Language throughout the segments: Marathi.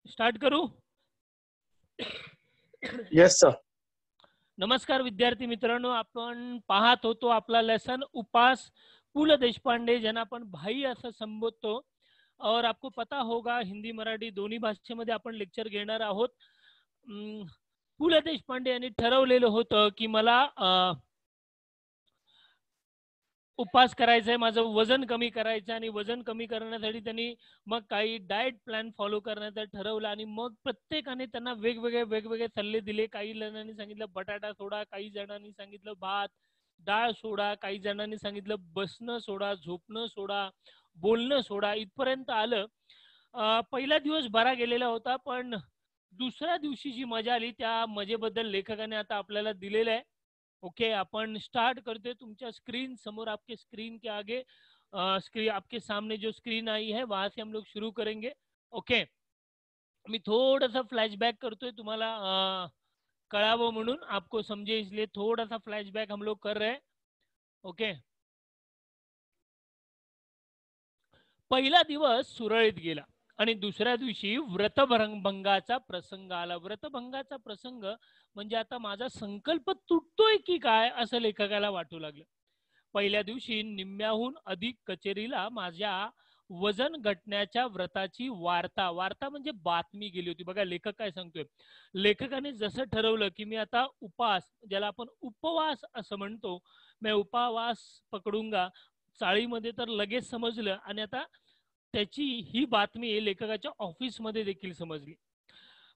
स्टार्ट करू. Yes sir. नमस्कार विद्यार्थी मित्रांनो, आपण पाहत होतो आपला लेसन उपास पु ल देशपांडे, ज्यांना आपण भाई असं संबोधतो. और आपको पता होगा हिंदी मराठी दोन्ही भाषेमध्ये आपण लेक्चर घेणार आहोत. पु ल देशपांडे यांनी ठरवलेलं होतं की मला उपवास करायचा आहे, माझं वजन कमी करायचं, आणि वजन कमी करण्यासाठी त्यांनी मग काही डाएट प्लॅन फॉलो करण्याचं ठरवलं. आणि मग प्रत्येकाने त्यांना वेगवेगळे सल्ले दिले. काही जणांनी सांगितलं बटाटा सोडा, काही जणांनी सांगितलं भात डाळ सोडा, काही जणांनी सांगितलं बसणं सोडा, झोपणं सोडा, बोलणं सोडा. इथपर्यंत आलं. पहिला दिवस बरा गेलेला होता, पण दुसऱ्या दिवशी जी मजा आली त्या मजेबद्दल लेखकाने आता आपल्याला दिलेलं आहे. ओके, अपन स्टार्ट करते. तुमच्या स्क्रीन समोर, आपके स्क्रीन के आगे स्क्रीन आपके सामने जो स्क्रीन आई है वहां से हम लोग शुरू करेंगे. ओके, मी थोड़ा सा फ्लैशबैक करतोय तुम्हाला कळावं म्हणून, आपको समझे इसलिए थोड़ा सा फ्लैशबैक हम लोग कर रहे हैं. ओके, पहिला दिवस सुरळीत गेला आणि दुसऱ्या दिवशी व्रतभंगाचा प्रसंग आला. व्रतभंगाचा प्रसंग म्हणजे आता माझा संकल्प तुटतोय की काय असं लेखकाला वाटू लागलं. पहिल्या दिवशी निम्म्याहून अधिक कचेरीला माझ्या वजन घटण्याच्या व्रताची वार्ता म्हणजे बातमी गेली होती. बघा लेखक काय सांगतोय. लेखकाने जसं ठरवलं की मी आता उपास, ज्याला आपण उपवास असं म्हणतो, मैं उपवास पकडूंगा, चाळीमध्ये तर लगेच समजलं. आणि आता त्याची ही बातमी लेखकाच्या ऑफिसमध्ये देखील समजली.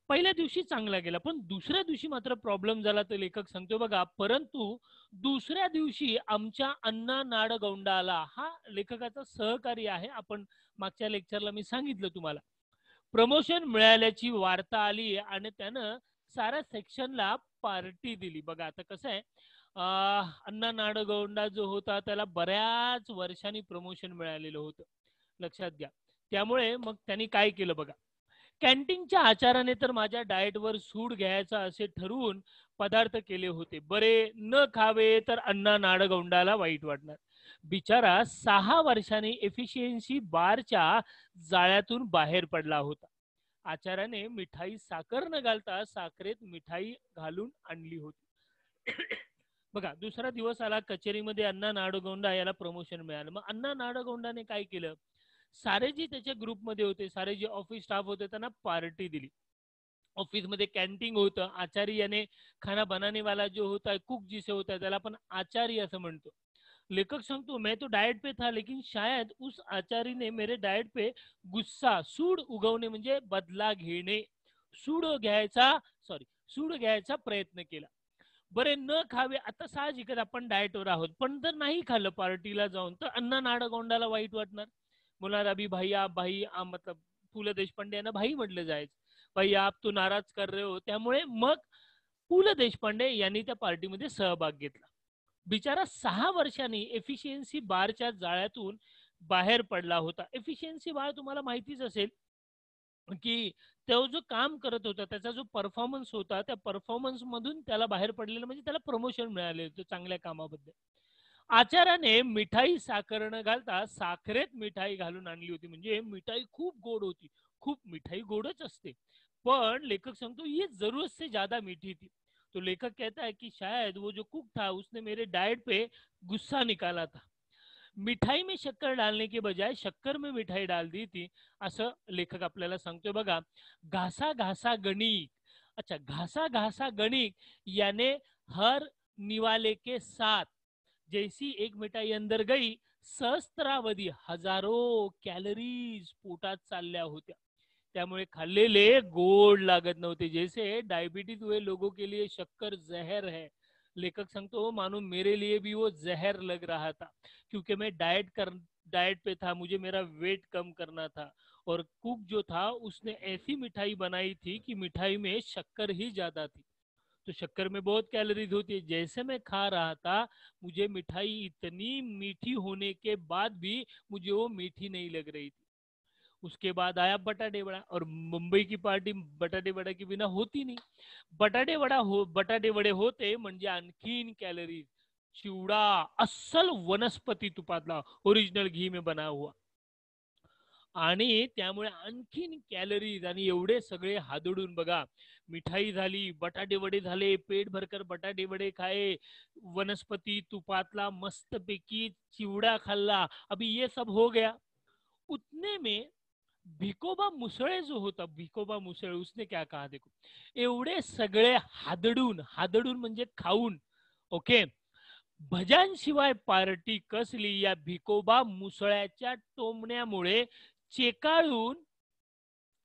पहिल्या दिवशी चांगला गेला, पण दुसऱ्या दिवशी मात्र प्रॉब्लेम झाला. तर लेखक सांगतो बघा, परंतु दुसऱ्या दिवशी आमच्या अण्णा नाडगौंडाला, हा लेखकाचा सहकारी आहे, आपण मागच्या लेक्चरला मी सांगितलं तुम्हाला, प्रमोशन मिळाल्याची वार्ता आली आणि त्यानं साऱ्या सेक्शनला पार्टी दिली. बघा आता कसं आहे, अण्णा नाडगौंडा जो होता त्याला बऱ्याच वर्षांनी प्रमोशन मिळालेलं होतं, लक्षात घ्या. त्यामुळे मग त्यांनी काय केलं बघा, कॅन्टीनच्या आचाराने तर माझ्या डाएटवर सूड घ्यायचा असे ठरवून पदार्थ केले होते. बरे न खावे तर अण्णा नाडगौंडाला वाईट वाटणार. बिचारा 6 वर्षांनी एफिशियन्सी बारच्या जाळ्यातून बाहेर पडला होता. आचार्याने मिठाई साखर न घालता साखरेत मिठाई घालून आणली होती. बघा, दुसरा दिवस आला, कचेरीमध्ये अण्णा नाडगौंडा याला प्रमोशन मिळालं. मग अण्णा नाडगौंडाने काय केलं, सारे जी त्याच्या ग्रुपमध्ये होते, सारे जे ऑफिस स्टाफ होते, त्यांना पार्टी दिली. ऑफिस मध्ये कॅन्टीन होतं. आचार्य याने खाना बनाने वाला जो होता है, कुक जिसे होता है, त्याला आपण आचार्य असं म्हणतो. लेखक सांगतो, मैं तो डाइट पे था, लेकिन शायद उस आचार्य ने मेरे डाइट पे गुस्सा, सूड उगवणे म्हणजे बदला घेणे, सूड घ्यायचा प्रयत्न केला. बरे न खावे, आता साहजिकच आपण डाएटवर आहोत, पण जर नाही खाल्लं पार्टीला जाऊन तर अण्णा नाडगौंडाला वाईट वाटणार. बोलणार अभी भाई आप मतलब पु ल देशपांडे यांना भाई म्हटलं जायचं, भाई आप तो नाराज कर रहे हो. त्यामुळे मग पु ल देशपांडे यांनी त्या पार्टीमध्ये सहभाग घेतला. बिचारा 6 वर्षांनी एफिशियन्सी बारच्या जाळ्यातून बाहेर पडला होता. एफिशियन्सी बार तुम्हाला माहितीच असेल की तो जो काम करत होता, त्याचा जो परफॉर्मन्स होता, त्या परफॉर्मन्स मधून त्याला बाहेर पडलेलं म्हणजे त्याला प्रमोशन मिळाले होते चांगल्या कामाबद्दल. आचार्याने मिठाई साखर न घालता साखरेत मिठाई घालून आणली होती. म्हणजे मिठाई खूप गोड होती. खूप मिठाई गोडच असते, पण लेखक सांगतो ये जरूरत से ज्यादा मीठी थी. तो लेखक कहता है कि शायद वो जो कुक था उसने मेरे डाइट पे गुस्सा निकाला था, मिठाई में शक्कर डालने के बजाय शक्कर में मिठाई डाल दी थी, असं लेखक आपल्याला सांगतोय. बघा, घासा घासा गणिक, अच्छा घासा घासा गणिक याने हर निवाले के साथ, जैसी एक मिठाई अंदर गई, सहस्त्रावधी हजारों कॅलरीज पोटात चालल्या होत्या. त्यामुळे खाल्लेले गोड लागत नव्हते. जैसे डायबिटीज हुए लोगों के लिए शक्कर जहर है, लेखक सांगतो मानो मेरे लिए भी वो जहर लग रहा था, क्योंकि मैं डाइट पे था, मुझे मेरा वेट कम करना था, और कुक जो था उसने ऐसी मिठाई बनाई थी कि मिठाई में शक्कर ही ज्यादा थी. तो शक्कर में बहुत कैलोरीज होती है. जैसे मैं खा रहा था, मुझे मिठाई इतनी मीठी होने के बाद भी मुझे वो मीठी नहीं लग रही थी. उसके बाद आया बटाटे वड़ा, और मुंबई की पार्टी बटाटे वड़ा के बिना होती नहीं. बटाटे वडे होते म्हणजे आणखीन कॅलरीज. चिवडा अस्सल वनस्पती तुपातला, ओरिजिनल घी में बना हुआ. आणि त्यामुळे आणखीन कॅलरीज आणि एवढे सगळे हादडून बघा, मिठाई झाली, बटाटे वडे झाले, पेट भरकर बटाटे वडे खाए, वनस्पती तुपातला मस्तपैकी चिवडा खाल्ला, अभी ये सब हो गया। उतने में भिकोबा मुसळे जो होता, भिकोबा मुसळे, उसने क्या कहा देखो, एवढे सगळे हादडून, हादडून म्हणजे खाऊन, ओके, भजांशिवाय पार्टी कसली या भिकोबा मुसळ्याच्या टोमण्यामुळे चेकाळून,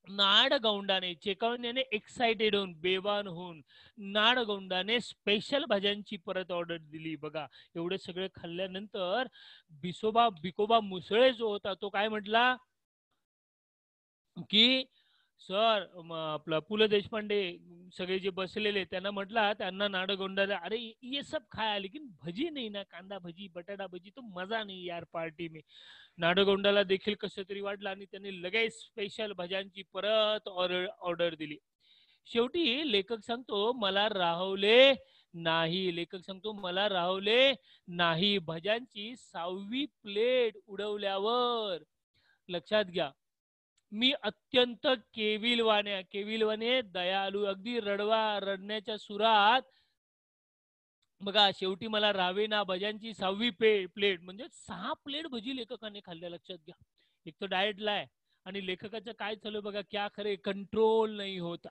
नाडगौंडाने, चेकाळून याने एक्साइटेड होऊन, बेवान होऊन, नाडगौंडाने स्पेशल भाज्यांची परत ऑर्डर दिली। बघा, एवढे सगळे खाल्ल्यानंतर भिकोबा मुसळे जो होता तो काय म्हटला की सर, आपला पु ल देशपांडे सगळे जे बसलेले त्यांना म्हटला, त्यांना नाडगोंडाला, अरे ये सब खाया लेकिन भजी नहीं ना, कांदा भजी बटाटा भजी तो मजा नहीं यार पार्टी में। नाडगोंडाला देखील कसं तरी वाटलं आणि त्यांनी लगेच स्पेशल भज्यांची परत ऑर्डर दिली। शेवटी लेखक सांगतो मला राहवले नाही, लेखक सांगतो मला राहवले नाही, भज्यांची 6वी प्लेट उडवल्यावर लक्षात घ्या, मी अत्यंत केविलवाने दयालू, अगदी रडण्याच्या सुरात, बघा शेवटी मला राहावे ना, भज्यांची 6वी प्लेट म्हणजे 6 प्लेट भजी लेखकाने खाल्ल्या। लक्षात घ्या, एक तर डाएटला आहे आणि लेखकाचं काय चालू बघा, क्या खरे कंट्रोल नाही होता।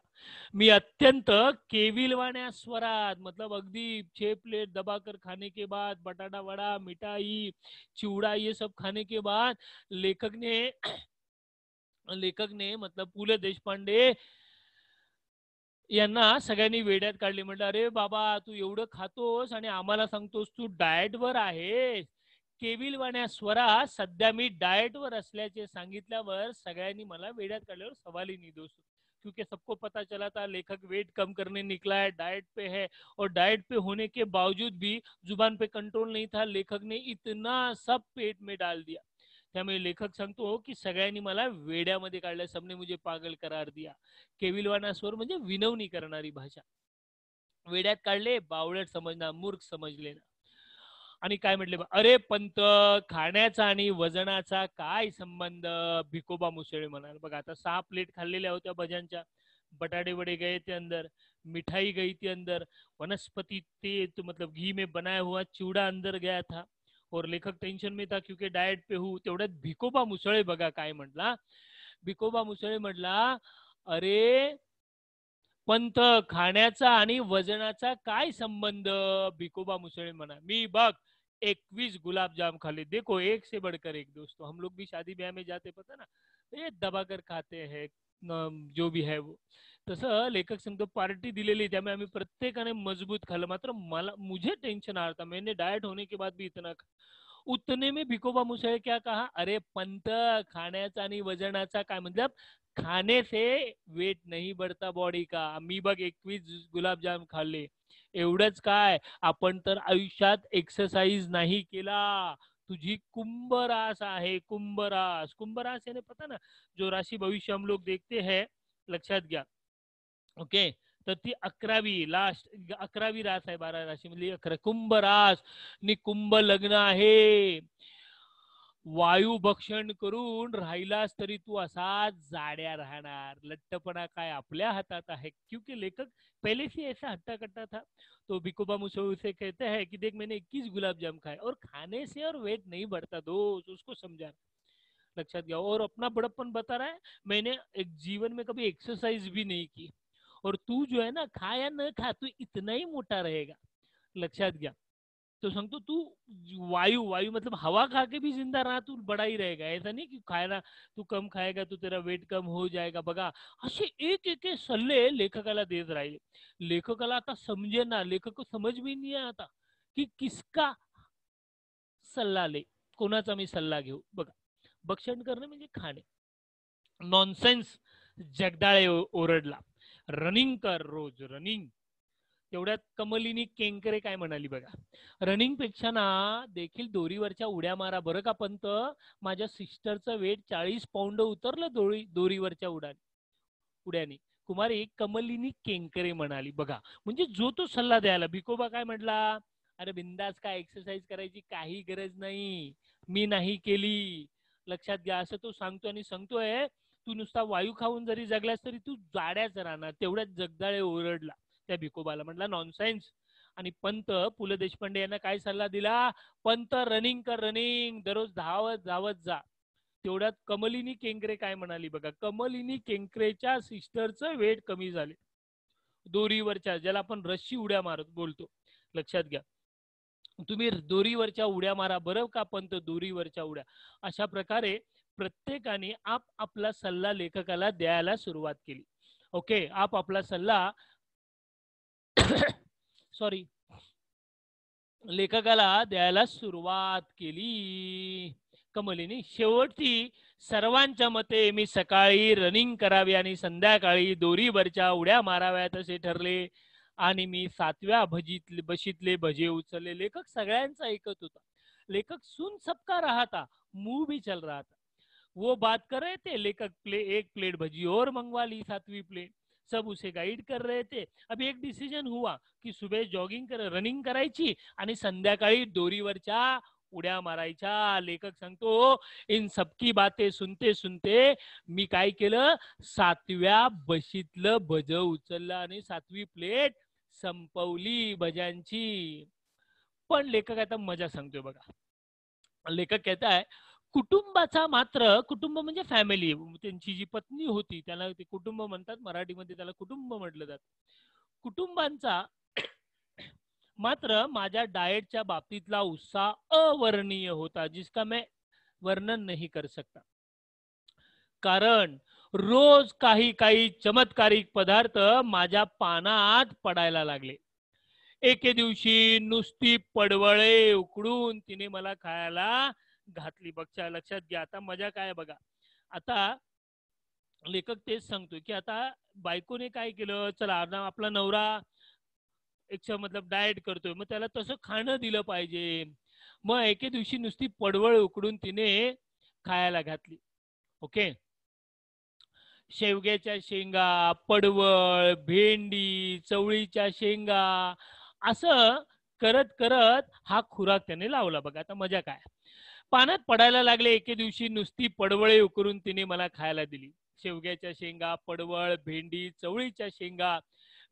मी अत्यंत केविलवाण्या स्वरात, मतलब अगदी 6 प्लेट दबाकर खाने के बाद, बटाटा वड़ा, मिठाई, चिवड़ा, ये सब खाने के बाद लेखक ने मतलब पु ल देशपांडे यांना सगळ्यांनी वेड्यात काढले। म्हटलं, अरे बाबा तू एवढं खातोस आणि आम्हाला सांगतोस तू डाएटवर आहेस। केविलवाण्या स्वरा, सध्या मी डाएटवर असल्याचे सांगितल्यावर सगळ्यांनी मला वेड्यात काढल्यावर सवाल ही नहीं दोस्तों, क्योंकि सबको पता चला था लेखक वेट कम करने निकला है, डाइट पे है, और डाइट पे होने के बावजूद भी जुबान पे कंट्रोल नहीं था, लेखक ने इतना सब पेट में डाल दिया। त्यामुळे लेखक सांगतो की सगळ्यांनी मला वेड्यामध्ये काढलं, सबने मुझे पागल करार दिया। केविलवाना स्वर म्हणजे विनवणी करणारी भाषा, वेड्यात काढले, बावळट समजणार, मूर्ख समजले ना। आणि काय म्हटले, अरे पंत, खाण्याचा आणि वजनाचा काय संबंध, भिकोबा मुसळे म्हणाल। बघा आता 6 प्लेट खाल्लेल्या होत्या भज्यांच्या, बटाटे वड़े गए थे अंदर, मिठाई गई थी अंदर, वनस्पति तेल तो मतलब घी में बनाया हुआ चिवड़ा अंदर गया था, और लेखक टेंशन में था क्योंकि डाएट पे हूँ। तेवढ्यात भिकोबा मुसळे बघा काय म्हटला, भिकोबा मुसळे म्हटला, अरे पंत, खाण्याचा आणि वजनाचा काय संबंध, भिकोबा मुसळे म्हणा, मी बघ 21 गुलाबजाम खाले, देखो एक से बढ़कर एक दोस्तों, हम लोग भी शादी ब्याह में जाते पता ना, ये दबा कर खाते हैं जो भी है वो, तसं लेखक सांगतो पार्टी दिलेली, त्यामुळे आम्ही प्रत्येकाने मजबूत खाल्लं, मात्र मला मुझे टेंशन आ रहा था, मैंने डाइट होने के बाद भी इतना। उतने में भिकोबा मुसळे क्या कहा, अरे पंत, खाण्याचा आणि वजनाचा काय मतलब, खाने से वेट नहीं बढ़ता बॉडी का, मी बघ 21 गुलाबजाम खाल्ले, एवढंच काय, आपण तर आयुष्यात एक्सरसाइज नाही केला, तुझी कुंभरास आहे, कुंभरास, कुंभरास यानी पता ना, जो राशि भविष्य हम लोग देखते हैं, लक्षात घ्या, ओके, तर ती 11वी लास्ट 11वी रास आहे, 12 राशी मधली 11 कुंभ रास, नि कुंभ लग्न आहे, वायू भक्षण करून राहिलास तरी तू असाच जाड्या राहणार, लठ्ठपणा काय आपल्या हातात आहे, क्योंकि लेखक पहले से ऐसा हट्टा कट्टा था। तो भिकोबा मुसळे उसे कहते हैं कि देख मैंने 21 गुलाब जाम खाए और खाने से और वेट नहीं बढ़ता दोस्त, उसको समझा, लक्षात गया, और अपना बड़प्पन बता रहा है, मैंने एक जीवन में कभी एक्सरसाइज भी नहीं की, और तू जो है ना, खा या न खा तू इतना ही मोटा रहेगा, लक्षात घ्या। तो सांगतो तू वायु, वायु मतलब हवा खा के भी जिंदा रहा, तू बड़ा ही रहेगा, ऐसा नहीं कि खायला तू कम खाएगा तो तेरा वेट कम हो जाएगा। बघा असे एक एक सल्ले लेखकाला देत राहिले, लेखकाला आता समजे ना, लेखक को समझ भी नहीं आता कि किसका सल्ला ले, कोणाचा मी सल्ला घेऊ। बघा, भक्षण करणे म्हणजे खाणे, नॉनसेन्स, जगदाळे ओरडला, रनिंग कर रोज, रनिंग। तेवढ्यात कमलिनी केंकरे काय म्हणाली बघा, रनिंग पेक्षा ना देखील दोरीवरच्या उड्या मारा बरं का पंत, माझ्या सिस्टरचं वेट 40 पाऊंड उतरलं दोरीवरच्या उड्याने, कुमारी कमलिनी केंकरे म्हणाली। बघा म्हणजे जो तो सल्ला द्यायला, भिकोबा काय म्हटला, अरे बिंदास काय एक्सरसाइज करायची काही गरज नाही, मी नाही केली, लक्षात घ्या. असं तो सांगतो आणि सांगतोय तू नुसता वायू खाऊन जरी जगलास तरी तू जाड्याच राहणार. तेवढ्याच जगदाळे ओरडला त्या भिकोबाला, म्हटला नॉनसेन्स. आणि पंत पु ल देशपांडे यांना काय सल्ला दिला, पंत रनिंग कर, रनिंग दररोज धावत धावत जा. तेवढ्यात कमलिनी केंकरे काय म्हणाली बघा, कमलिनी केंकरेच्या सिस्टरचं वेट कमी झाले दोरीवरच्या, ज्याला आपण रस्सी उड्या मारत बोलतो. लक्षात घ्या, तुम्ही दोरीवरच्या उड्या मारा बरं का पंत, दोरीवरच्या उड्या. अशा प्रकारे प्रत्येकाने आपला सल्ला लेखकाला द्यायला सुरुवात केली. ओके, आपला सल्ला सॉरी लेखकाला द्यायला सुरुवात केली कमलिनी. शेवटी सर्वांच्या मते मी सकाळी रनिंग करावी आणि संध्याकाळी दोरीवरच्या उड्या माराव्यात असे ठरले. आणि मी 7व्या बशीतले भजे उचलले. लेखक सगळ्यांचा ऐकत होता. लेखक सुन सबका रहा था, मुंह भी चल रहा था. वो बात कर रहे थे, लेखक एक प्लेट भजी और मंगवा ली, 7वीं प्लेट. सब उसे गाइड कर रहे थे. अभी एक डिसीजन हुआ की सुबह रनिंग करायची आणि संध्याकाळी दोरीवरच्या उड्या मारायच्या. लेखक सांगतो इन सबकी बातें सुनते सुनते मी काय केलं, 7व्या बशीतलं भज उचललं आणि 7वी प्लेट संपवली भज्यांची. पण लेखक आता मजा सांगतोय बघा. लेखक कहता है कुटुंबाचा मात्र, कुटुंब म्हणजे फॅमिली, त्यांची जी पत्नी होती त्याला ते कुटुंब म्हणतात, मराठीमध्ये त्याला कुटुंब म्हटलं जातं. कुटुंबांचा मात्र माझ्या डाएटच्या बाबतीतला उत्साह अवर्णनीय होता, जिसका मैं वर्णन नहीं कर सकता. कारण रोज काही काही चमत्कारिक पदार्थ माझ्या पानात पडायला लागले. एके दिवशी नुसती पडवळे उकडून तिने मला खायला घातली. बघा, लक्षात घ्या आता मजा काय बघा. आता लेखक तेच सांगतोय की आता बायकोने काय केलं, चला आपला नवरा एक मतलब डाएट करतोय, मग त्याला तसं खाणं दिलं पाहिजे. मग एके दिवशी नुसती पडवळ उकडून तिने खायला घातली. ओके, शेवग्याच्या शेंगा, पडवळ, भेंडी, चवळीच्या शेंगा, असं करत करत हा खुराक त्याने लावला. बघा आता मजा काय. पानात पडायला लागले. एके दिवशी नुसती पडवळे उकरून तिने मला खायला दिली. शेवग्याच्या शेंगा, पडवळ, भेंडी, चवळीच्या शेंगा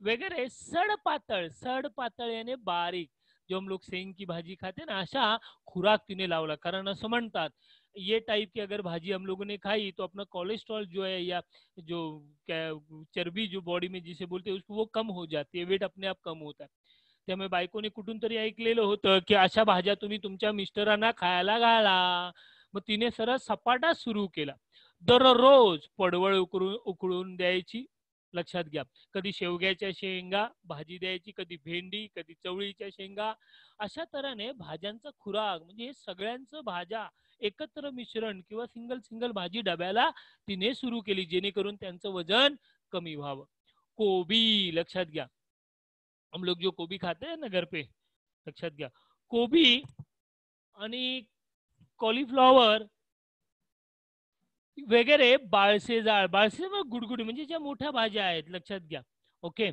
वगैरे सड पातळ याने बारीक, जो हम लोग सेंग की भाजी खाते ना, अशा खुराक तिने लावला. कारण असं म्हणतात ये टाइप की अगर भाजी हम लोगों ने खाई तो अपना कोलेस्ट्रॉल जो है या जो चरबी जो बॉडी में जिसे बोलते हैं उसको वो कम हो जाती है, वेट अपने आप कम होता है. त्यामुळे बायकोने कुठून तरी ऐकलेलं होतं की अशा भाज्या तुम्ही तुमच्या मिस्टरांना खायला घाला. मग तिने सरळ सपाटा सुरू केला. दररोज पडवळ उकळून द्यायची. लक्षात घ्या, कधी शेवग्याच्या शेंगा भाजी द्यायची, कधी भेंडी, कधी चवळीच्या शेंगा. अशा तऱ्हेने भाज्यांचा खुराक म्हणजे सगळ्यांचं भाज्या एकत्र मिश्रण किंवा सिंगल भाजी डब्याला तिने सुरू केली, जेणेकरून त्यांचं वजन कमी व्हावं. कोबी, लक्षात घ्या, हम लोग जो कोबी खाते हैं ना घर पे, लक्षात घ्या, कोबी आणि कॉलीफ्लॉवर वगैरे बाळसे गुडगुडी म्हणजे ज्या मोठ्या भाज्या आहेत. लक्षात घ्या. ओके,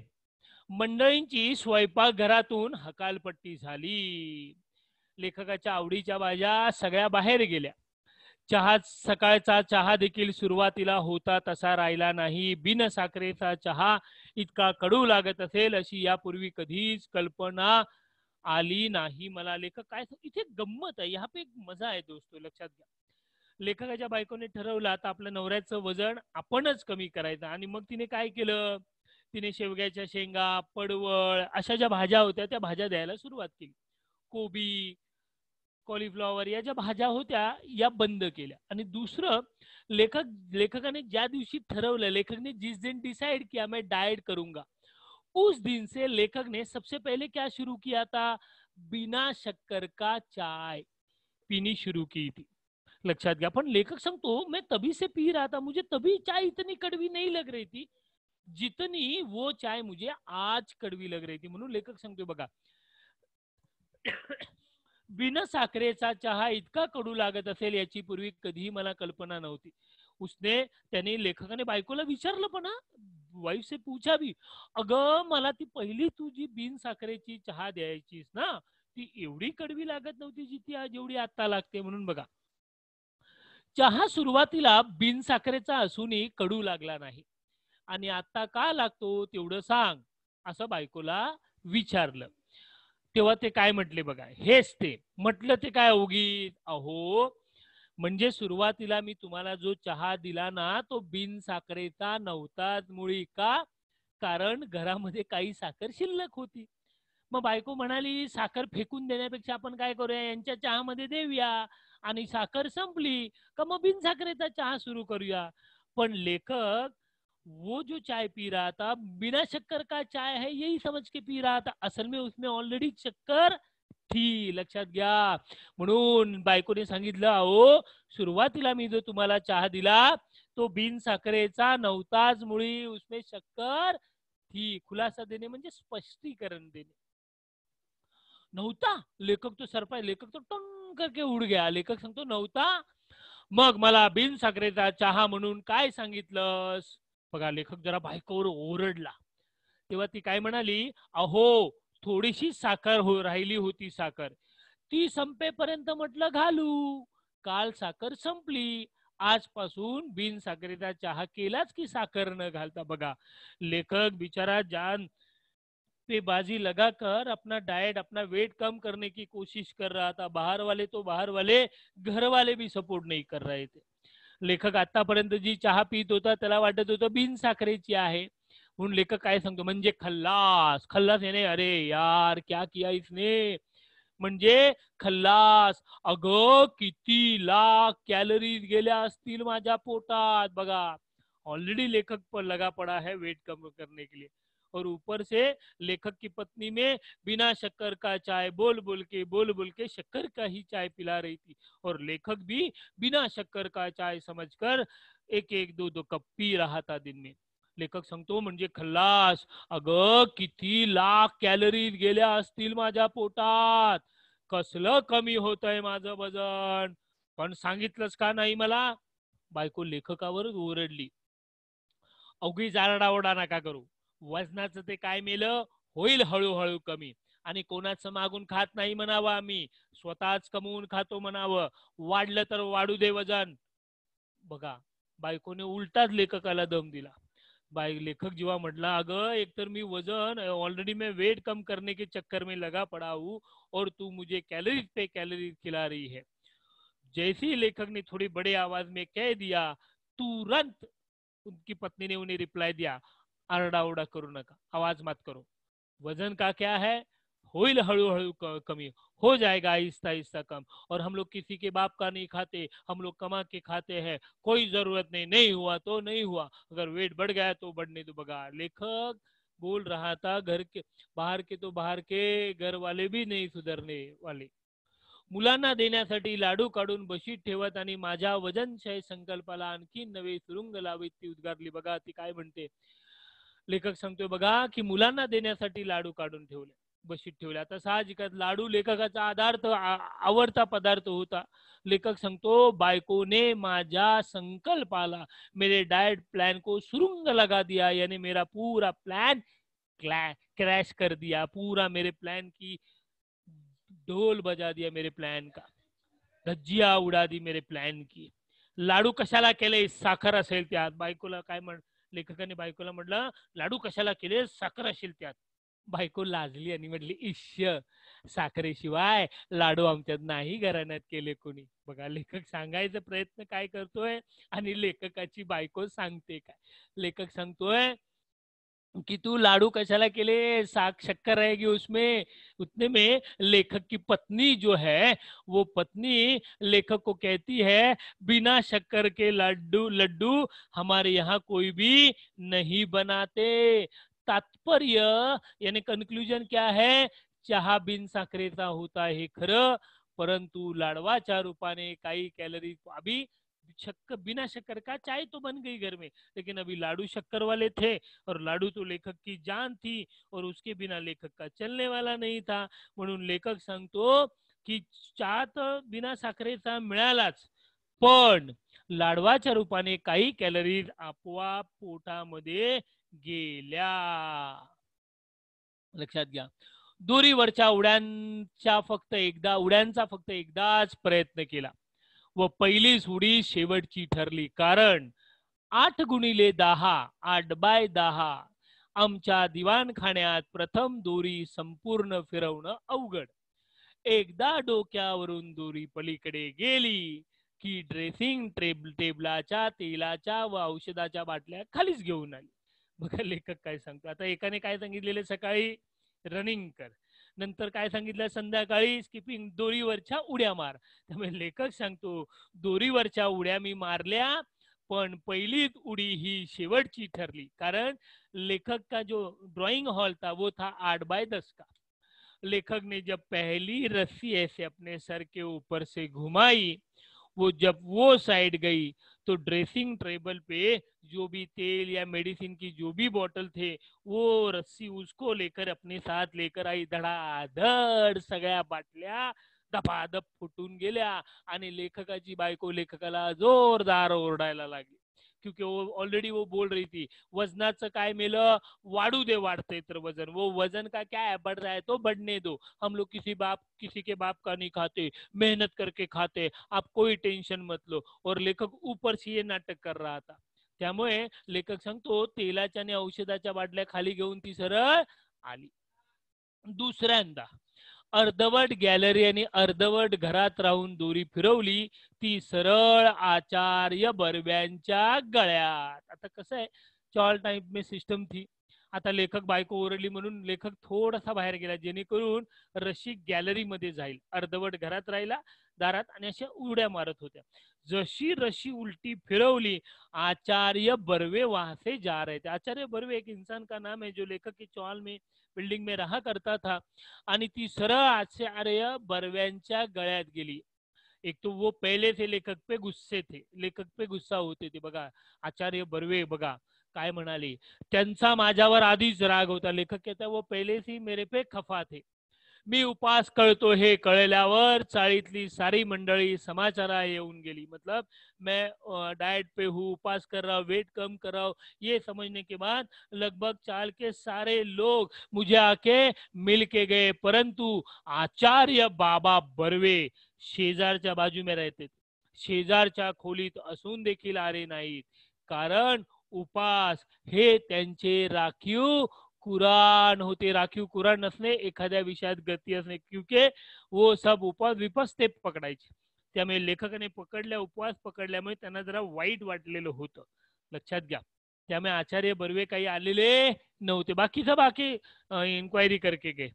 मंडळींची स्वयंपाकघरातून हकालपट्टी झाली. लेखकाच्या आवडीच्या भाज्या सगळ्या बाहेर गेल्या. सकाळचा चहा देखील सुरुवातीला होता तसा राहिला नाही. बिन साखरेचा चहा इतका कडू लागत असेल अशी यापूर्वी कधीच कल्पना आली नाही मला. लेखक काय इथे गंमत आहे, यहाँ पे एक मजा आहे दोस्तों. लक्षात घ्या, लेखकाच्या बायकोने ठरवलं आता आपल्या नवऱ्याचं वजन आपणच कमी करायचं. आणि मग तिने काय केलं, तिने शेवग्याच्या शेंगा, पडवळ अशा ज्या भाज्या होत्या त्या भाज्या द्यायला सुरुवात केली. कोबी, कॉलीफ्लॉवर या ज्या भाज्या होत्या या बंद केल्या. आणि दुसरं, लेखकाने ज्या दिवशी ठरवलं, लेखक ने जिस दिन डिसाइड किया मैं डाइट करूंगा, उस दिन से लेखक ने सबसे पहले क्या शुरू किया था, बिना शक्कर का चाय पीनी शुरू की थी. लक्षात घ्या, पण लेखक सांगतो मैं तभी से पी रहा था, मुझे तभी चाय इतनी कड़वी नहीं लग रही थी जितनी वो चाय मुझे आज कड़वी लग रही थी. म्हणून लेखक सांगतो बघा, बिना साखरेचा चहा इतका कडू लागत असेल याची पूर्वी कधीही मला कल्पना नव्हती. त्याने लेखकाने बायकोला विचारलं पण, वाईफ से पूछा भी, अगं मला ती पहिली तू जी बिन साखरेची चहा द्यायचीस ना, ती एवढी कडवी लागत नव्हती जेवढी आता लागते. म्हणून बघा, चहा सुरुवातीला बिनसाखरेचा असूनही कडू लागला नाही आणि आता का लागतो तेवढं सांग असं बायकोला विचारलं. तेव्हा ते काय म्हटले बघा, हेच ते म्हटलं ते काय उगीच, अहो म्हणजे सुरुवातीला मी तुम्हाला जो चहा दिला ना तो बिनसाखरेचा नव्हताच मुळी. का? कारण घरामध्ये काही साखर शिल्लक होती. मग बायको म्हणाली साखर फेकून देण्यापेक्षा आपण काय करूया, यांच्या चहामध्ये देऊया, आणि साखर संपली का मग बिनसाखरेचा चहा सुरू करूया. पण लेखक वो जो चाय पी रहा था बिना शक्कर का चाय है यही समझ के पी रहा था, असल में उसमें ऑलरेडी शक्कर थी. लक्षात घ्या. म्हणून बायकोने सांगितलं, अहो सुरुवातीला मी जो तुम्हाला चहा दिला तो बिनसाखरेचा नव्हताच मुळी, उसमें शक्कर थी. खुलासा देणे म्हणजे स्पष्टीकरण देणे. नव्हता? लेखक तो सरप्राईज, लेखक तो टंग करके उड गया. लेखक सांगतो नव्हता, मग मला बिनसाखरेचा चहा म्हणून काय सांगितलंस? बघा लेखक जरा बायकोवर ओरडला. तेव्हा ती काय म्हणाली, अहो थोडीशी साखर राहिली होती, साखर ती संपेपर्यंत म्हटलं घालू, काल साखर संपली, आजपासून बिनसाखरेचा चहा केलाच की साखर न घालता. बघा लेखक बिचारा जान पे बाजी लगाकर अपना डाइट अपना वेट कम करने की कोशिश कर रहा था. बाहर वाले तो बाहर वाले, घर वाले भी सपोर्ट नहीं कर रहे थे. लेखक आतापर्यंत जी चहा पीत होता त्याला वाटत होतं बिनसाखरेची आहे. म्हणून लेखक काय सांगतो, म्हणजे खल्लास. खल्लास याने अरे यार क्या किया इसने, म्हणजे खल्लास. अगं किती लाख कॅलरीज गेल्या असतील माझ्या पोटात. बघा ऑलरेडी लेखक पर लगा पड़ा है वेट कम करने के लिए, और ऊपर से लेखक की पत्नी में बिना शक्कर का चाय बोल बोल के शक्कर का ही चाय पिला रही थी, और लेखक भी बिना शक्कर का चाय समझकर एक एक दो दो कप पी रहा था दिन में. लेखक सांगतो म्हणजे खल्लास. अगं किती लाख कॅलरीज गेल्या असतील माझ्या पोटात, कसलं कमी होतंय माझं वजन, पण सांगितलंच का नाही मला. बायको लेखकावर ओरडली, अवघी आरडाओरडा नका करू, वजनाचं ते काय मेलं, होईल हळूहळू कमी, आणि कोणाचं मागून खात नाही म्हणावं, आम्ही स्वतःच कमवून खातो म्हणावं, वाढलं तर वाढू दे वजन. बघा बायकोने उलटाच लेखकाला दम दिला. लेखक जेव्हा म्हटला, अगं एक तर मी वजन ऑलरेडी मैं वेट कम करने के चक्कर में लगा पड़ा हूँ, और तू मुझे कैलोरीज पे कैलोरीज खिला रही है. जैसे ही लेखक ने थोड़ी बड़े आवाज में कह दिया, तुरंत उनकी पत्नी ने उन्हें रिप्लाई दिया, आरडा उरडा करू नका, आवाज मत करो, वजन का क्या है, होइल हळूहळू कमी, हो जाएगा आहिस्ता आहिस्ता कम, और हम लोग किसी के बाप का नहीं खाते, हम लोग कमा के खाते हैं, कोई जरूरत नहीं, नहीं हुआ तो नहीं हुआ, अगर वेट बढ़ गया तो बढ़ने दो. बघा लेखक बोल रहा था घर के बाहर के तो बाहर के, घर वाले भी नहीं सुधरने वाले. मुलांना देण्यासाठी लाडू काढून बशीत ठेवत आणि माझ्या वजनक्षय संकल्पाला आणखी नवे सुरुंग लावीत ती उद्गारली. बघा ती काय म्हणते, लेखक सांगतोय बघा की मुलांना देण्यासाठी लाडू काढून ठेवले, बशीत ठेवले. आता साहजिकच लाडू लेखकाचा आवडता पदार्थ होता. लेखक सांगतो बायकोने माझ्या संकल्पाला, मेरे डाइट प्लान को सुरुंग लगा दिया, यानी मेरा पूरा प्लान क्रैश कर दिया, पूरा मेरे प्लान की ढोल बजा दिया, मेरे प्लान का धज्जिया उडा दी मेरे प्लॅन की. लाडू कशाला केले, साखर असेल त्यात. बायकोला काय लेखकाने बायकोला म्हटलं, लाडू कशाला केले, साखर असेल त्यात. बायको लाजली आणि म्हटली, इश्य, साखरेशिवाय लाडू आमच्यात नाही घराण्यात केले कोणी. बघा लेखक सांगायचा प्रयत्न काय करतोय आणि लेखकाची बायको सांगते काय. लेखक सांगतोय कि तू लाडू कशाला के लिए, शक्कर रहेगी उसमें. उतने में लेखक की पत्नी जो है वो पत्नी लेखक को कहती है, बिना शक्कर के लड्डू लड्डू हमारे यहाँ कोई भी नहीं बनाते. तात्पर्य यानी कंक्लूजन क्या है, चहा बिन साखरेचा होता है खरं, परंतु लाडवाच्या रूपाने काही कॅलरी अभी शक्कर, बिना शक्कर का चाय तो बन गई घर में, लेकिन अभी लाडू शक्कर वाले थे, और लाडू तो लेखक की जान थी, और उसके बिना लेखक का चलने वाला नहीं था. म्हणून लेखक सांगतो की चहा तर बिना साखरेचा मिळालाच, पण लाडवाच्या रूपाने काही कॅलरीज आपोआप पोटामध्ये गेल्या. लक्षात घ्या. दोरीवरच्या उड्यांचा फक्त एकदाच प्रयत्न केला. व पहिलीच उडी शेवटची ठरली, कारण 8x10 8x10 आमच्या दिवाणखान्यात प्रथम दोरी संपूर्ण फिरवणं अवघड. एकदा डोक्यावरून दोरी पलीकडे गेली की ड्रेसिंग टेबलाच्या तेलाच्या व औषधाच्या बाटल्या खालीच घेऊन आली. बघा लेखक काय सांगतो. आता एकाने काय सांगितलेले, सकाळी रनिंग कर, नंतर काय सांगितलं, संध्याकाळी स्किपिंग, दोरीवरच्या उड्या मार. त्यामुळे लेखक सांगतो दोरीवरच्या उड्या मी मारल्या, पण पहिलीच उडी ही शेवटची ठरली, कारण लेखक का जो ड्राइंग हॉल था वो था 8x10 का. लेखक ने जब पहली रस्सी ऐसे अपने सर के ऊपर से घुमाई, वो जब वो साइड गई तो ड्रेसिंग टेबल पे जो भी तेल या मेडिसिन की जो भी बॉटल थे, वो रस्सी उसको लेकर अपने साथ लेकर आई. धडाधड सगळ्या बाटल्या दपादप फुटून गेल्या आणि लेखकाची बायको लेखकाला जोरदार ओरडायला लागली, क्योंकि वो ऑलरेडी वो बोल रही थी वजनाचं काय मेलं, वाढू दे, वाढते तर वजन, वो वजन का क्या है, बढ़ रहा है तो बढ़ने दो, हम लोग किसी के बाप का नहीं खाते, मेहनत करके खाते, आप कोई टेंशन मत लो. और लेखक ऊपर से ये नाटक कर रहा था. त्यामुळे लेखक सांगतो तेलाच्या आणि औषधाच्या बाटल्या खाली घेऊन ती सरळ आली. दुसऱ्यांदा अर्धवट गॅलरी आणि अर्धवट घरात राहून दोरी फिरवली ती सरळ आचार्य बर्व्यांच्या गळ्यात. आता कसं आहे, चॉल टाइप में सिस्टम थी. आता लेखक बायको ओरडली म्हणून लेखक थोडासा बाहेर गेला, जेणेकरून रशी गॅलरी मध्ये जाईल. अर्धवट घरात राहिला दारात आणि अशा उड्या मारत होत्या. जशी रशी उलटी फिरवली, आचार्य बर्वे वहां से जा रहे थे. आचार्य बर्वे एक इंसान का नाम है जो लेखक की चौल में बिल्डिंग में रहा करता था. आणि ती सरळ आचार्य बर्व्यांच्या गळ्यात गेली. एक तो वो पहले से लेखक पे गुस्से थे, लेखक पे गुस्सा होते थे. बघा आचार्य बर्वे बघा काय म्हणाले, त्यांचा माझ्यावर आधीच राग होता. लेखक कहता वो पहले से मेरे पे खफा थे. मी उपास करतो हे कळल्यावर चाळीतली सारी मंडळी समाचारा येऊन गेली. मतलब मैं डाइट पे हूँ, उपास कर रहा हूँ, वेट कम कर रहा हूँ, ये समझने के बाद लगभग चाल के सारे लोग मुझे आके मिल के गए. परंतु आचार्य बाबा बर्वे शेजारच्या बाजू में रहते थे, शेजारच्या खोलीत असून देखील आले नाहीत, कारण उपास हे त्यांचे राखीव कुरान होते. राखीव कुरान नसणे, एखाद्या विषयात गती असणे, क्योंकि वो सब उपवास विपस ते पकडायचे. त्यामुळे लेखकाने पकडल्या, उपवास पकडल्यामुळे त्यांना जरा वाईट वाटलेलं होतं, लक्षात घ्या. त्यामुळे आचार्य बर्वे काही आलेले नव्हते, बाकी इंक्वायरी करके गए,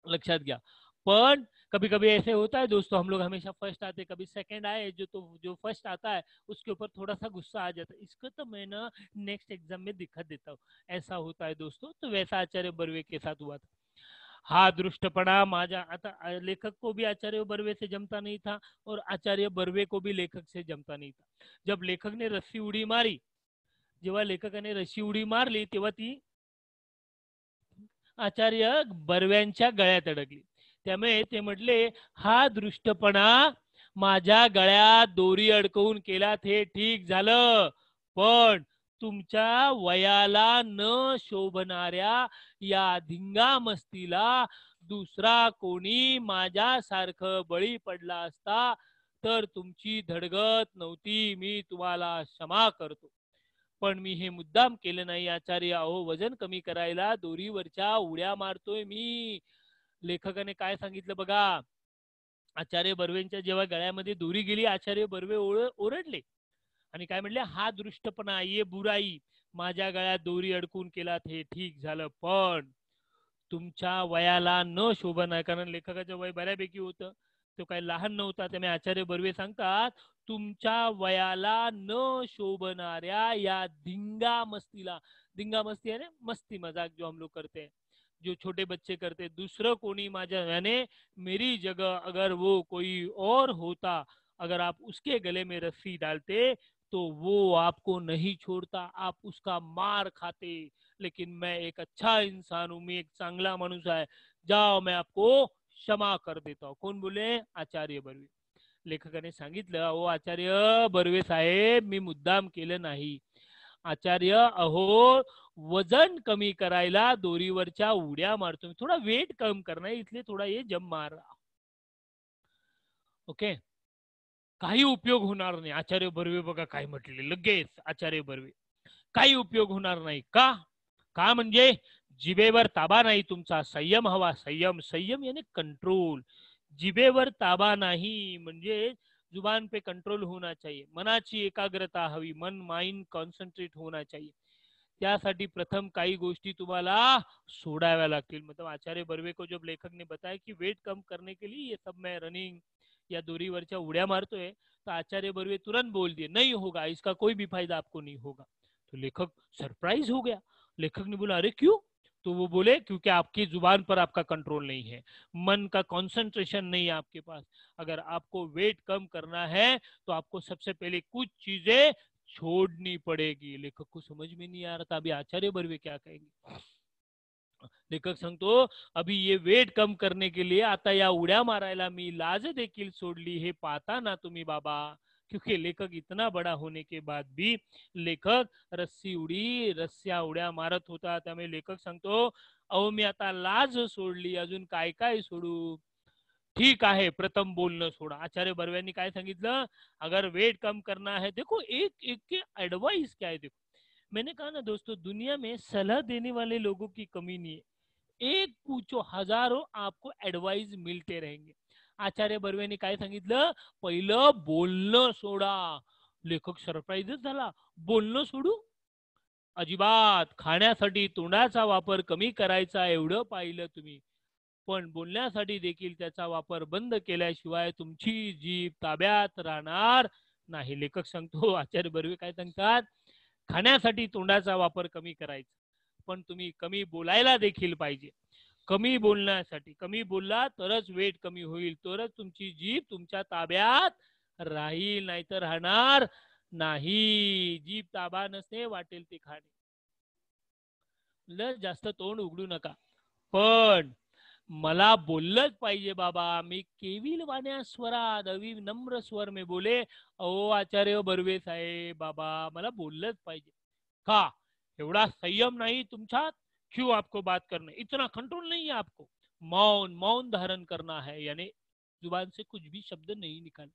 लक्षात घ्या. पण कभी कभी ऐसे होता है दोस्तों, हम लोग हमेशा फर्स्ट आते, कभी सेकंड आए, जो फर्स्ट आता है उसके ऊपर थोड़ा सा गुस्सा आ जाता है, इसको तो मैं ना नेक्स्ट एग्जाम में दिखा देता हूँ. ऐसा होता है दोस्तों. तो वैसा आचार्य बर्वे के साथ हुआ था. हा दृष्टपणा माझ्या, आता लेखक को भी आचार्य बर्वे से जमता नहीं था और आचार्य बर्वे को भी लेखक से जमता नहीं था. जब लेखक ने रस्सी उडी मारी, जेव्हा लेखकाने रस्सी उडी मारली तेव्हा ती आचार्य बर्व्यांच्या गळ्यात अडकली. त्यामुळे ते म्हटले हा दृष्टपणा माझ्या गळ्यात दोरी अडकवून केला ते ठीक झालं, पण तुमच्या वयाला न शोभणाऱ्या या धिंगा मस्तीला दुसरा कोणी माझ्यासारखं बळी पडला असता तर तुमची धडगत नव्हती, मी तुम्हाला क्षमा करतो, पण मी हे मुद्दाम केलं नाही आचार्य. अहो वजन कमी करायला दोरीवरच्या उड्या मारतोय मी. लेखकाने काय सांगितलं बघा, आचार्य बर्वेंच्या जेव्हा गळ्यामध्ये दोरी गेली, आचार्य बर्वे ओरडले आणि काय म्हटले, हा दृष्टपणा, ये बुराई, माझ्या गळ्यात दोरी अडकून केला हे ठीक झालं, पण तुमच्या वयाला न शोभन आहे. कारण लेखकाचं वय बऱ्यापैकी होतं, तो काही लहान नव्हता. त्यामुळे आचार्य बर्वे सांगतात तुमच्या वयाला न शोभणाऱ्या या धिंगा मस्तीला, धिंगा मस्ती है ना, मस्ती मजाक जो हम लोग करते हैं, जो छोटे बच्चे करते, दूसरा कोणी माझ्या, यानी मेरी जगह अगर वो कोई और होता, अगर आप उसके गले में रस्सी डालते तो वो आपको नहीं छोड़ता, आप उसका मार खाते, लेकिन मैं एक अच्छा इंसान हूं, मैं एक चांगला माणूस आहे, जाओ मैं आपको क्षमा कर देता हूं. कोण बोले, आचार्य बर्वे. लेखकाने सांगितलं अहो आचार्य बर्वे साहेब, मी मुद्दाम केलं नाही. आचार्य अहो वजन कमी करायला दोरीवरच्या उड्या मारतो, थोड़ा वेट कम करना है इसलिए थोड़ा ये जम मार रहा. ओके. काही उपयोग होणार नाही. आचार्य बर्वे बघा काय म्हटले लगेच. आचार्य बर्वे, काही उपयोग होणार नाही. का? का म्हणजे जिभेवर ताबा नाही तुमचा, संयम हवा. संयम, संयम यानी कंट्रोल. जिभेवर ताबा नाही म्हणजे जुबान पे कंट्रोल होना चाहिए. मनाची एकाग्रता हवी. मन, माइंड कॉन्सन्ट्रेट होना चाहिए. त्यासाठी प्रथम काही गोष्टी तुम्हाला सोडाव्या लागतील. मतलब आचार्य बर्वे को जब लेखक ने बताया कि वेट कम करने के लिए ये सब मैं रनिंग या दोरीवरच्या उड्या मारतोय, तो आचार्य बर्वे तुरंत बोल दिए नहीं होगा, इसका कोई भी फायदा आपको नहीं होगा. तो लेखक सरप्राइज हो गया. लेखक ने बोला अरे क्यों? तो वो बोले क्योंकि आपकी जुबान पर आपका कंट्रोल नहीं है, मन का कंसंट्रेशन नहीं है आपके पास. अगर आपको वेट कम करना है तो आपको सबसे पहले कुछ चीजें छोड़नी पड़ेगी. लेखक को समझ में नहीं आ रहा था अभी आचार्य बर्वे क्या कहेंगे. लेखक सांगतो अभी ये वेट कम करने के लिए आता या उड्या मारायला मी लाज देखील सोडली, हे पाहता ना तुम्ही बाबा. क्योंकि लेखक इतना बड़ा होने के बाद भी लेखक रस्सी उडी रस्स्या उड्या मारत होता. त्यामुळे लेखक सांगतो अहो मी आता लाज सोडली, अजून काय काय सोडू. ठीक आहे, प्रथम बोलणं सोडा. आचार्य बर्व्यांनी काय सांगितलं, अगर वेट कम करना है, देखो एक एक के एडवाइस क्या है. देखो मैंने कहा ना दोस्तों, दुनिया में सलाह देने वाले लोगों की कमी नहीं है. एक पूछो हजारों आपको एडवाइस मिलते रहेंगे. आचार्य बर्वेने काय सांगितलं, पहिलं बोलणं सोडा. लेखक सरप्राईजच झाला. बोलणं सोडू? अजिबात. खाण्यासाठी तोंडाचा वापर कमी करायचा एवढं पाहिलं तुम्ही, पण बोलण्यासाठी देखील त्याचा वापर बंद केल्याशिवाय तुमची जीभ ताब्यात राहणार नाही. लेखक सांगतो, आचार्य बर्वे काय सांगतात, खाण्यासाठी तोंडाचा वापर कमी करायचा, पण तुम्ही कमी बोलायला देखील पाहिजे. कमी बोलण्यासाठी, कमी बोलला तरच वेट कमी होईल, तरच तुमची जीभ तुमच्या ताब्यात राहील, नाहीतर राहणार नाही. जीभ ताबा नसते, वाटेल ते खाणे. जास्त तोंड उघडू नका, पण मला बोललंच पाहिजे बाबा. मी केविल वाण्या स्वरात नम्र स्वर में बोले, अहो आचार्य बर्वे साहेब बाबा मला बोललंच पाहिजे. का? एवढा संयम नहीं तुमच्यात? क्यों आपको बात करने, इतना कंट्रोल नहीं है आपको? मौन, मौन धारण करना है, यानी जुबान से कुछ भी शब्द नहीं निकाल.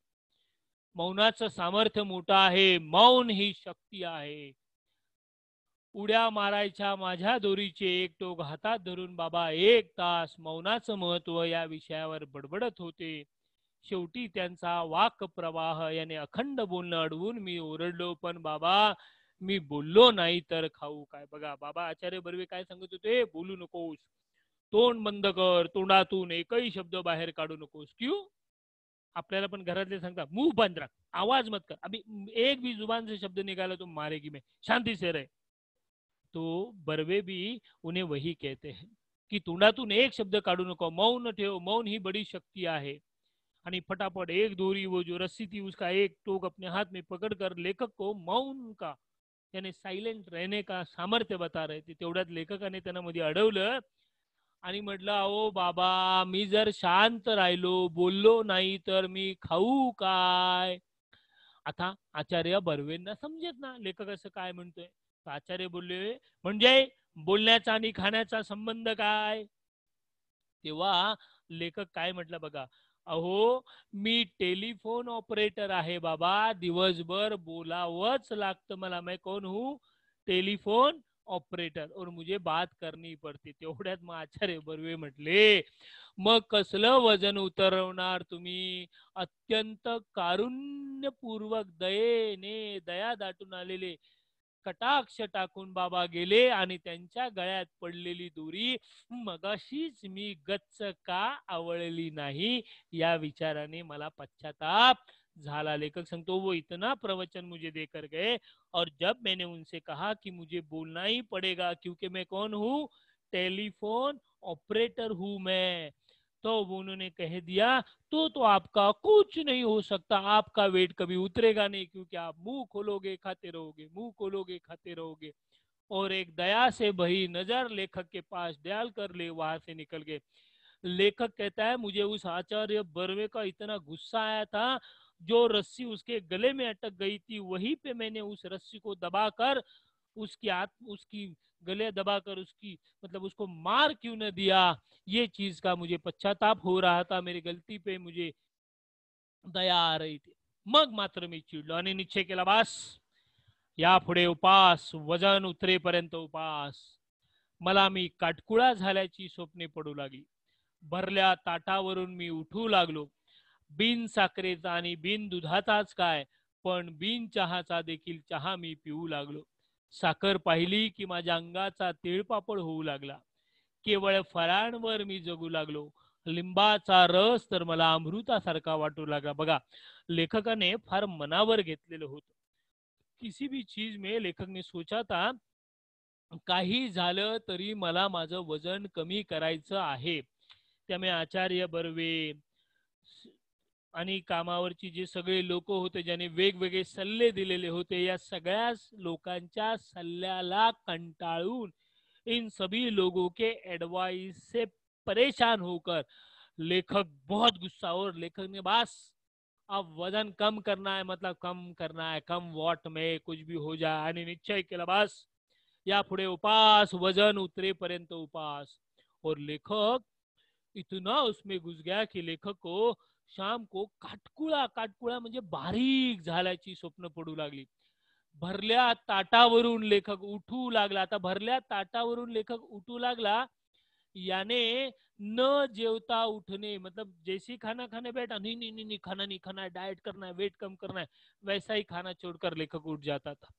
मौनाचं सामर्थ्य मोठं आहे. मौन ही शक्ती आहे. उड्या मारायच्या माझ्या दोरीचे एक टोक हातात धरून बाबा 1 तास मौनाचं महत्व या विषयावर बडबडत होते. शेवटी त्यांचा वाक प्रवाह याने अखंड बोलणं अडवून मी ओरडलो, पण बाबा मी बोललो नाही तर खाऊ काय. बघा बाबा आचार्य बर्वे काय सांगत होते, बोलू नकोस, तोंड बंद कर, तोंडातून एकही शब्द बाहेर काढू नकोस. क्यों? आपल्याला पण घरातले सांगतात मुंह बंद रख, आवाज मत कर, अभी एक भी जुबान से शब्द निकाला तो मारेगी मैं, शांति से रहे. तो बर्वे भी उन्हें वही कहते हैं कि तोंडातून एक शब्द काढू नको, मौन ठेव, मौन ही बड़ी शक्ति आहे. आणि फटाफट एक दोरी, वो जो रस्सी थी उसका एक टोक अपने हाथ में पकड़कर लेखक को मौन का यानी सायलेंट रहने का सामर्थ्य बता रहे थे. तेवढ्यात लेखकाने त्यांना मध्ये अडवलं आणि म्हटलं अहो बाबा मी जर शांत राहिलो, बोललो नाही तर मी खाऊ काय. आता आचार्य बर्वेंना समजेत ना लेखक असं काय म्हणतोय. आचार्य बोलले म्हणजे बोलण्याचा आणि खाण्याचा संबंध काय. तेव्हा लेखक काय म्हटलं बघा, अहो मी टेलिफोन ऑपरेटर आहे बाबा, दिवसभर बोलावंच लागतं मला. मैं कौन हूं? टेलिफोन ऑपरेटर, और मुझे बात करनी पडते. तेवढ्यात मग आचार्य बर्वे म्हटले मग कसलं वजन उतरवणार तुम्ही. अत्यंत कारुण्यपूर्वक दयेने दया दाटून आलेले कटाक्ष टाकून बाबा गेले आणि त्यांच्या गळ्यात पडलेली दोरी मगाशीच मी गच्च का आवळली नाही या विचाराने मला पश्चाताप झाला. लेखक सांगतो वो इतना प्रवचन मुझे देकर गए और जब मैंने उनसे कहा कि मुझे बोलना ही पड़ेगा क्योंकि मैं कौन हूँ, टेलीफोन ऑपरेटर हूं मैं, तो उन्होंने कह दिया तो आपका कुछ नहीं हो सकता, आपका वेट कभी उतरेगा नहीं क्योंकि आप मुंह खोलोगे खाते रहोगे, मुंह खोलोगे खाते रहोगे. और एक दया से भई नजर लेखक के पास डाल कर ले वहां से निकल गए. लेखक कहता है मुझे उस आचार्य बर्वे का इतना गुस्सा आया था, जो रस्सी उसके गले में अटक गई थी वहीं पे मैंने उस रस्सी को दबाकर उसकी गले दबाकर उसकी मतलब उसको मार क्यों न दिया, ये चीज का मुझे पश्चाताप हो रहा था. मेरी गलती पे मुझे दया आ रही थी. मग मात्र मी चिडलो आणि निश्चय केला, बास यापुढे उपास, वजन उतरेपर्यंत उपास. मला मी काटकुळा झाल्याची स्वप्ने पडू लागली. भरल्या ताटावरून मी उठू लागलो. बिन साखरेचा आणि बिन दुधाचाच काय, पण बिन चहाचा देखील चहा मी पिऊ लागलो. साखर पाहिली की माझ्या अंगाचा तिळपापड होऊ लागला. केवळ फळांवर मी जगू लागलो. लिंबाचा रस तर मला अमृतासारखा वाटू लागला. बघा, लेखकाने फार मनावर घेतलेलं होतं. किसी भी चीज में लेखक ने सोचा था, काही झालं तरी मला माझं वजन कमी करायचं आहे. त्यामुळे आचार्य बर्वे आणि कामावरची जे सगळे लोक होते, ज्याने वेगवेगळे सल्ले दिलेले होते, या सगळ्या लोकांच्या सल्ल्याला कंटाळून, इन सभी लोगों के एडवाइस से परेशान होकर लेखक बहुत गुस्सा, और लेखक ने बस अब वजन कम करना है, मतलब कम करना है, कम वॉट में कुछ भी हो जाए, आणि निश्चय केला, बस यापुढे उपास, वजन उतरेपर्यंत उपास. और लेखक इतना उसमें घुस गया कि लेखक को शाम को काटकुळा, काटकुळा म्हणजे बारीक झाल्याची स्वप्न पडू लागली. भरल्या ताटावरून लेखक उठू लागला. आता भरल्या ताटावरून लेखक उठू लागला, याने न जेवता उठने, मतलब जैसी खाना खाने बैठा, नहीं नहीं नहीं नहीं, खाना नहीं खाना है, डाइट करना है, वेट कम करना है, वैसा ही खाना छोड़कर लेखक उठ जाता था.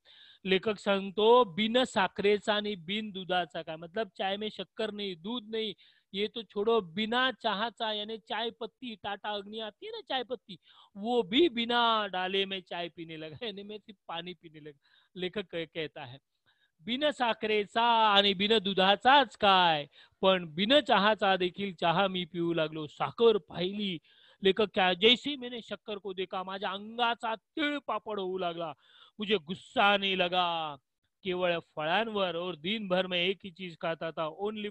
लेखक सांगतो, बिन साखरेचा आणि बिन दुधाचा काय, मतलब चाय में शक्कर नहीं, दूध नहीं, ये तो छोड़ो, बिना चाहता, यानी चाय पत्ती, टाटा अग्नि आती है ना चाय पत्ती, वो भी बिना डाले में चाय पीने लगा, यानी मैं सिर्फ पानी पीने लगा. लेखक कहता है, बिन साखरेचा आणि बिन दुधाचाच काय, पण बिन चहाचा देखील चहा मी पिऊ लागलो. साखर पाहिली, लेखक क्या, जैसे मैंने शक्कर को देखा, माझ्या अंगाचा तिळ पापड होऊ लागला. मुझे गुस्सा आने लगा. केवळ फळांवर, और दिन भर में एक ही चीज खाता था, ओनली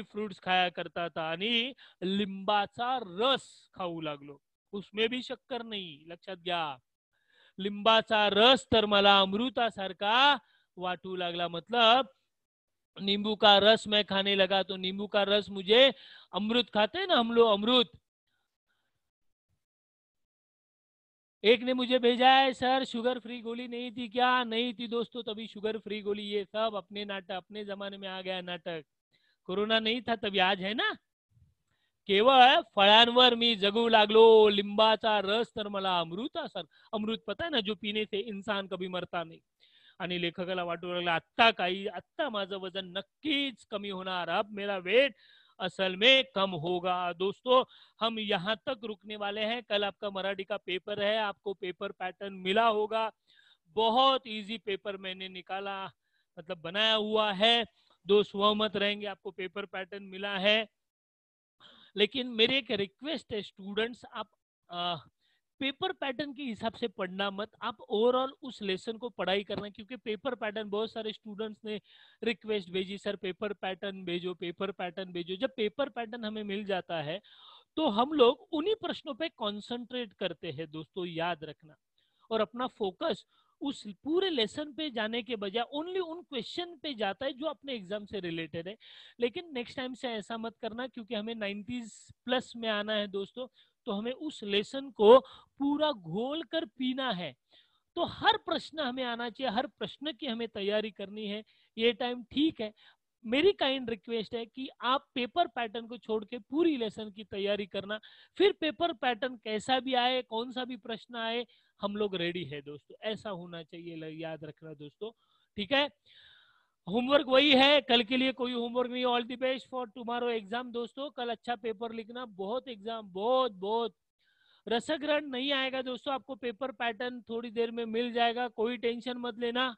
फ्रूट्स खाया करता था, आणि लिंबाचा रस खाऊ लागलो. उसमें भी शक्कर नहीं, लक्षात घ्या. लिंबाचा रस तर मला अमृतासारखा वाटू लागला. मतलब नींबू का रस मैं खाने लगा, तो नींबू का रस मुझे, अमृत खाते हैं ना हम लोग, अमृत. एक ने मुझे भेजा है, सर शुगर फ्री गोली नहीं थी क्या? नहीं थी दोस्तों, तभी शुगर फ्री गोली. ये सब अपने नाटक, अपने जमाने में आ गया नाटक. कोरोना नहीं था तभी, आज है ना. केवळ फळांवर मी जगू लागलो. लिंबाचा रस तर मला अमृतासारखा, अमृत पता है ना, जो पीने से इंसान कभी मरता नहीं. आणि लेखकाला वाटू लागला, आत्ता माझं वजन नक्कीच कमी होणार, अब मेरा वेट असल में कम होगा. दोस्तों, हम यहाँ तक रुकने वाले हैं. कल आपका मराठी का पेपर है, आपको पेपर पैटर्न मिला होगा. बहुत इजी पेपर मैंने निकाला, मतलब बनाया हुआ है. दो सहमत रहेंगे, आपको पेपर पैटर्न मिला है. लेकिन मेरी एक रिक्वेस्ट है स्टूडेंट्स, आप पेपर पैटर्न के हिसाब से पढ़ना मत, आप ओवरऑल उस लेसन को पढ़ाई करना. क्योंकि पेपर पैटर्न, बहुत सारे स्टूडेंट्स ने रिक्वेस्ट भेजी, सर पेपर पैटर्न भेजो, पेपर पैटर्न भेजो. जब पेपर पैटर्न हमें मिल जाता है तो हम लोग उन्हीं प्रश्नों पे कंसंट्रेट करते हैं दोस्तों, याद रखना. और अपना फोकस उस पूरे लेसन पे जाने के बजाय ओनली उन क्वेश्चन पे जाता है जो अपने एग्जाम से रिलेटेड है. लेकिन नेक्स्ट टाइम से ऐसा मत करना, क्योंकि हमें 90s प्लस में आना है दोस्तों. तो हमें उस लेसन को पूरा घोल कर पीना है. तो हर प्रश्न हमें आना चाहिए, हर प्रश्न की हमें तैयारी करनी है. ये टाइम ठीक है, मेरी काइंड रिक्वेस्ट है कि आप पेपर पैटर्न को छोड़ के पूरी लेसन की तैयारी करना. फिर पेपर पैटर्न कैसा भी आए, कौन सा भी प्रश्न आए, हम लोग रेडी है दोस्तों. ऐसा होना चाहिए, याद रखना दोस्तों. ठीक है, होमवर्क वही है, कल के लिए कोई होमवर्क नहीं. All the best for tomorrow exam दोस्तों. कल अच्छा पेपर लिखना. बहुत एग्जाम, बहुत बहुत रसग्रहण नहीं आएगा दोस्तों, आपको पेपर पैटर्न थोड़ी देर में मिल जाएगा, कोई टेंशन मत लेना.